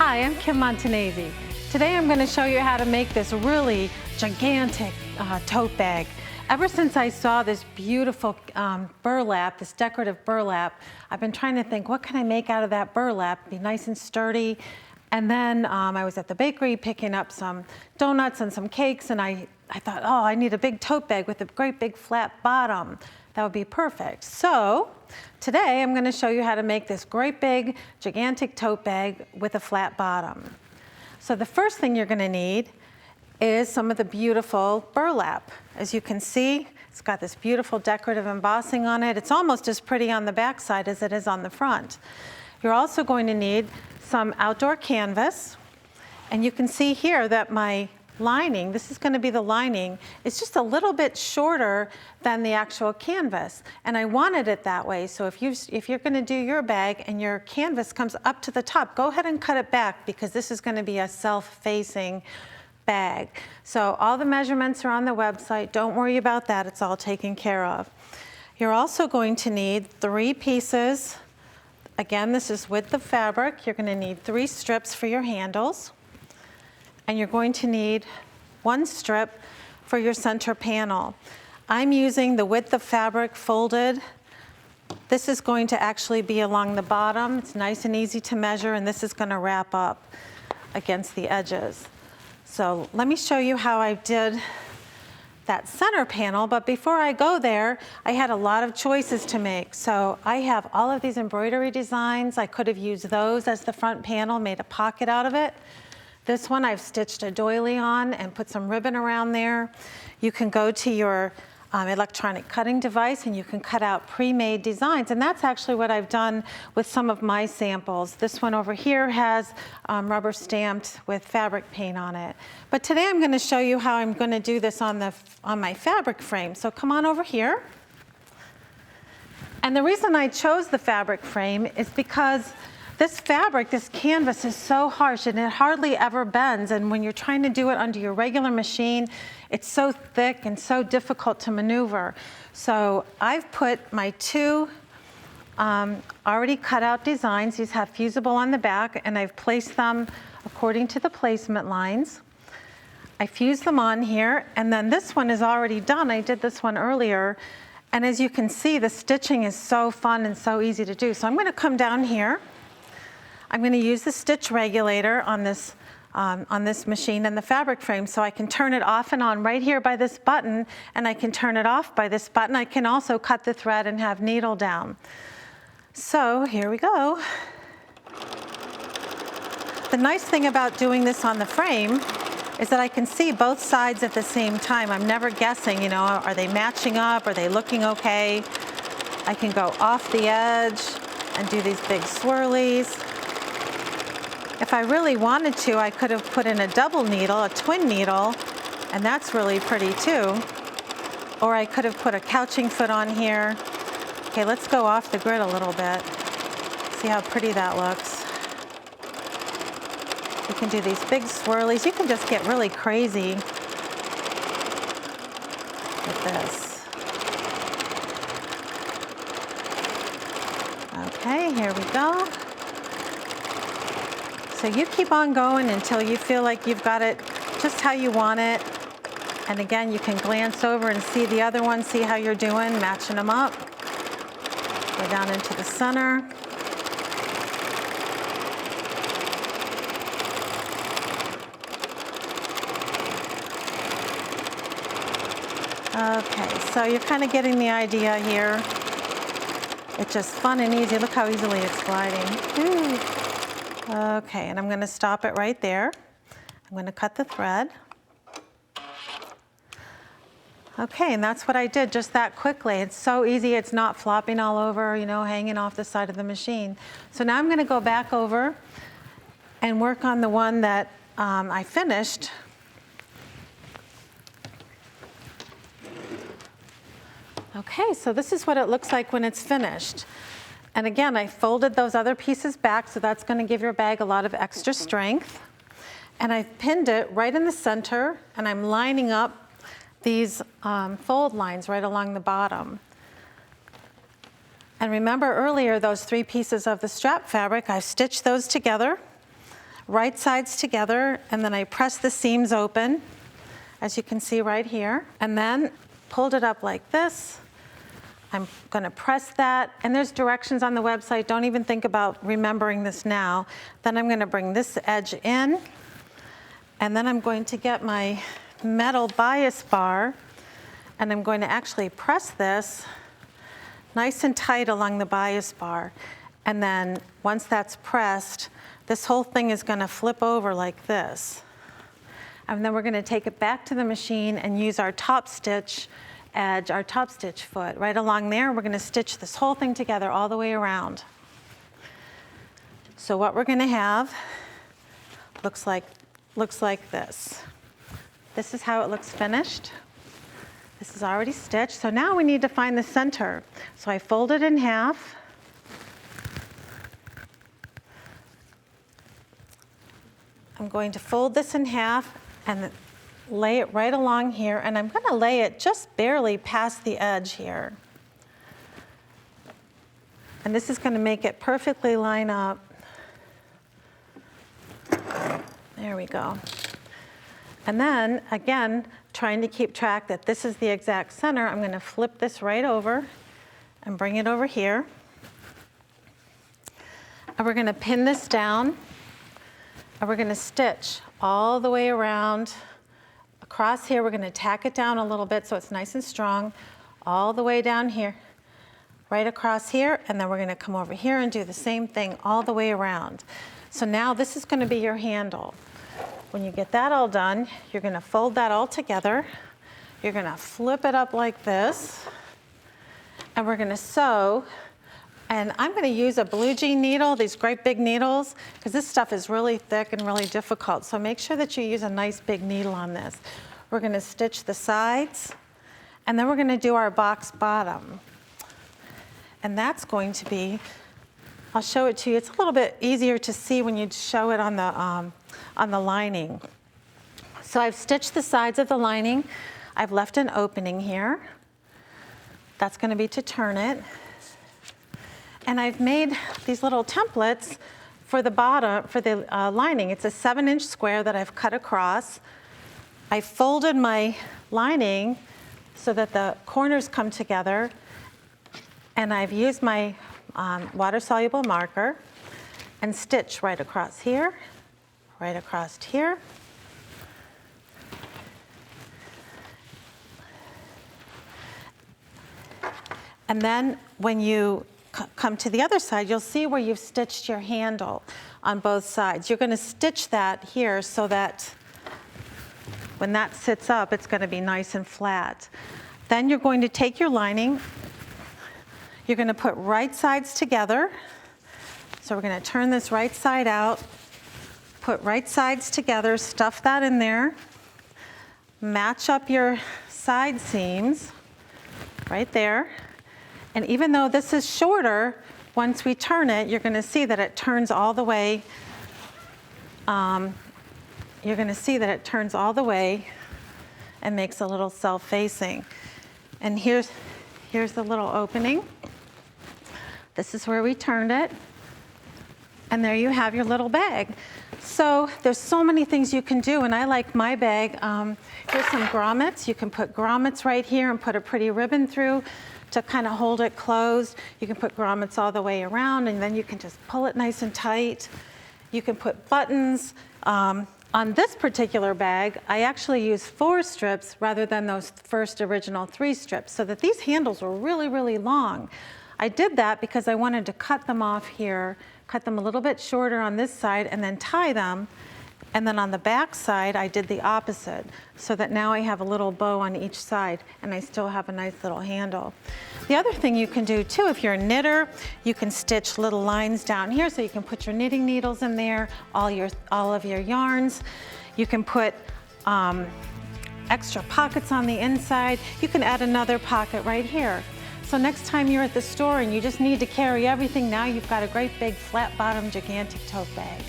Hi, I'm Kim Montagnese. Today I'm going to show you how to make this really gigantic tote bag. Ever since I saw this beautiful burlap, this decorative burlap, I've been trying to think, what can I make out of that burlap? Be nice and sturdy. And then I was at the bakery picking up some donuts and some cakes, and I thought, oh, I need a big tote bag with a great big flat bottom. That would be perfect. So today I'm going to show you how to make this great big gigantic tote bag with a flat bottom. So the first thing you're going to need is some of the beautiful burlap. As you can see, it's got this beautiful decorative embossing on it. It's almost as pretty on the back side as it is on the front. You're also going to need some outdoor canvas, and you can see here that my lining, this is going to be the lining, it's just a little bit shorter than the actual canvas, and I wanted it that way. So if you're going to do your bag and your canvas comes up to the top, go ahead and cut it back, because this is going to be a self-facing bag. So all the measurements are on the website. Don't worry about that, it's all taken care of. You're also going to need 3 pieces. Again, this is with the fabric. You're going to need 3 strips for your handles, and you're going to need 1 strip for your center panel. I'm using the width of fabric folded. This is going to actually be along the bottom. It's nice and easy to measure, and this is going to wrap up against the edges. So let me show you how I did that center panel, but before I go there, I had a lot of choices to make. So I have all of these embroidery designs. I could have used those as the front panel, made a pocket out of it. This one I've stitched a doily on and put some ribbon around there. You can go to your electronic cutting device and you can cut out pre-made designs, and that's actually what I've done with some of my samples. This one over here has rubber stamped with fabric paint on it. But today I'm going to show you how I'm going to do this on my fabric frame. So come on over here. And the reason I chose the fabric frame is because this fabric, this canvas, is so harsh and it hardly ever bends, and when you're trying to do it under your regular machine, it's so thick and so difficult to maneuver. So I've put my 2 already cut out designs. These have fusible on the back, and I've placed them according to the placement lines. I fused them on here, and then this one is already done. I did this one earlier, and as you can see, the stitching is so fun and so easy to do. So I'm going to come down here. I'm going to use the stitch regulator on this machine and the fabric frame, so I can turn it off and on right here by this button, and I can turn it off by this button. I can also cut the thread and have needle down. So here we go. The nice thing about doing this on the frame is that I can see both sides at the same time. I'm never guessing, you know, are they matching up? Are they looking okay? I can go off the edge and do these big swirlies. If I really wanted to, I could have put in a double needle, a twin needle, and that's really pretty too. Or I could have put a couching foot on here. Okay, let's go off the grid a little bit. See how pretty that looks. You can do these big swirlies. You can just get really crazy with this. Okay, here we go. So you keep on going until you feel like you've got it just how you want it. And again, you can glance over and see the other one, see how you're doing, matching them up. Go down into the center. Okay, so you're kind of getting the idea here. It's just fun and easy. Look how easily it's gliding. Ooh. Okay, and I'm going to stop it right there. I'm going to cut the thread. Okay, and that's what I did just that quickly. It's so easy, it's not flopping all over, you know, hanging off the side of the machine. So now I'm going to go back over and work on the one that I finished. Okay, so this is what it looks like when it's finished. And again, I folded those other pieces back, so that's going to give your bag a lot of extra strength. And I've pinned it right in the center, and I'm lining up these fold lines right along the bottom. And remember earlier those 3 pieces of the strap fabric, I've stitched those together. right sides together, and then I press the seams open, as you can see right here, and then pulled it up like this. I'm gonna press that, and there's directions on the website. Don't even think about remembering this now. Then I'm gonna bring this edge in, and then I'm going to get my metal bias bar, and I'm going to actually press this nice and tight along the bias bar. And then once that's pressed, this whole thing is gonna flip over like this. And then we're gonna take it back to the machine and use our top stitch edge, our top stitch foot. Right along there, we're gonna stitch this whole thing together all the way around. So what we're gonna have looks like this. This is how it looks finished. This is already stitched. So now we need to find the center. So I fold it in half. I'm going to fold this in half and lay it right along here, and I'm going to lay it just barely past the edge here. And this is going to make it perfectly line up. There we go. And then, again, trying to keep track that this is the exact center, I'm going to flip this right over and bring it over here. And we're going to pin this down. And we're going to stitch all the way around. Across here, we're going to tack it down a little bit so it's nice and strong, all the way down here, right across here, and then we're going to come over here and do the same thing all the way around. So now this is going to be your handle. When you get that all done, you're going to fold that all together. You're going to flip it up like this, and we're going to sew. And I'm going to use a blue jean needle, these great big needles, because this stuff is really thick and really difficult. So make sure that you use a nice big needle on this. We're going to stitch the sides, and then we're going to do our box bottom. And that's going to be, I'll show it to you. It's a little bit easier to see when you show it on the lining. So I've stitched the sides of the lining. I've left an opening here. That's going to be to turn it. And I've made these little templates for the bottom, for the lining. It's a 7-inch square that I've cut across. I folded my lining so that the corners come together, and I've used my water-soluble marker and stitch right across here, right across here. And then when you come to the other side, you'll see where you've stitched your handle on both sides. You're going to stitch that here so that when that sits up, it's going to be nice and flat. Then you're going to take your lining, you're going to put right sides together. So we're going to turn this right side out, put right sides together, stuff that in there, match up your side seams right there. And even though this is shorter, once we turn it, you're going to see that it turns all the way. You're going to see that it turns all the way and makes a little self-facing. And here's the little opening. This is where we turned it. And there you have your little bag. So there's so many things you can do, and I like my bag. Here's some grommets. You can put grommets right here and put a pretty ribbon through to kind of hold it closed. You can put grommets all the way around, and then you can just pull it nice and tight. You can put buttons. On this particular bag, I actually used 4 strips rather than those first original 3 strips, so that these handles were really, really long. I did that because I wanted to cut them off here, cut them a little bit shorter on this side, and then tie them. And then on the back side, I did the opposite, so that now I have a little bow on each side, and I still have a nice little handle. The other thing you can do too, if you're a knitter, you can stitch little lines down here, so you can put your knitting needles in there, all of your yarns. You can put extra pockets on the inside. You can add another pocket right here. So next time you're at the store and you just need to carry everything, now you've got a great big flat bottom gigantic tote bag.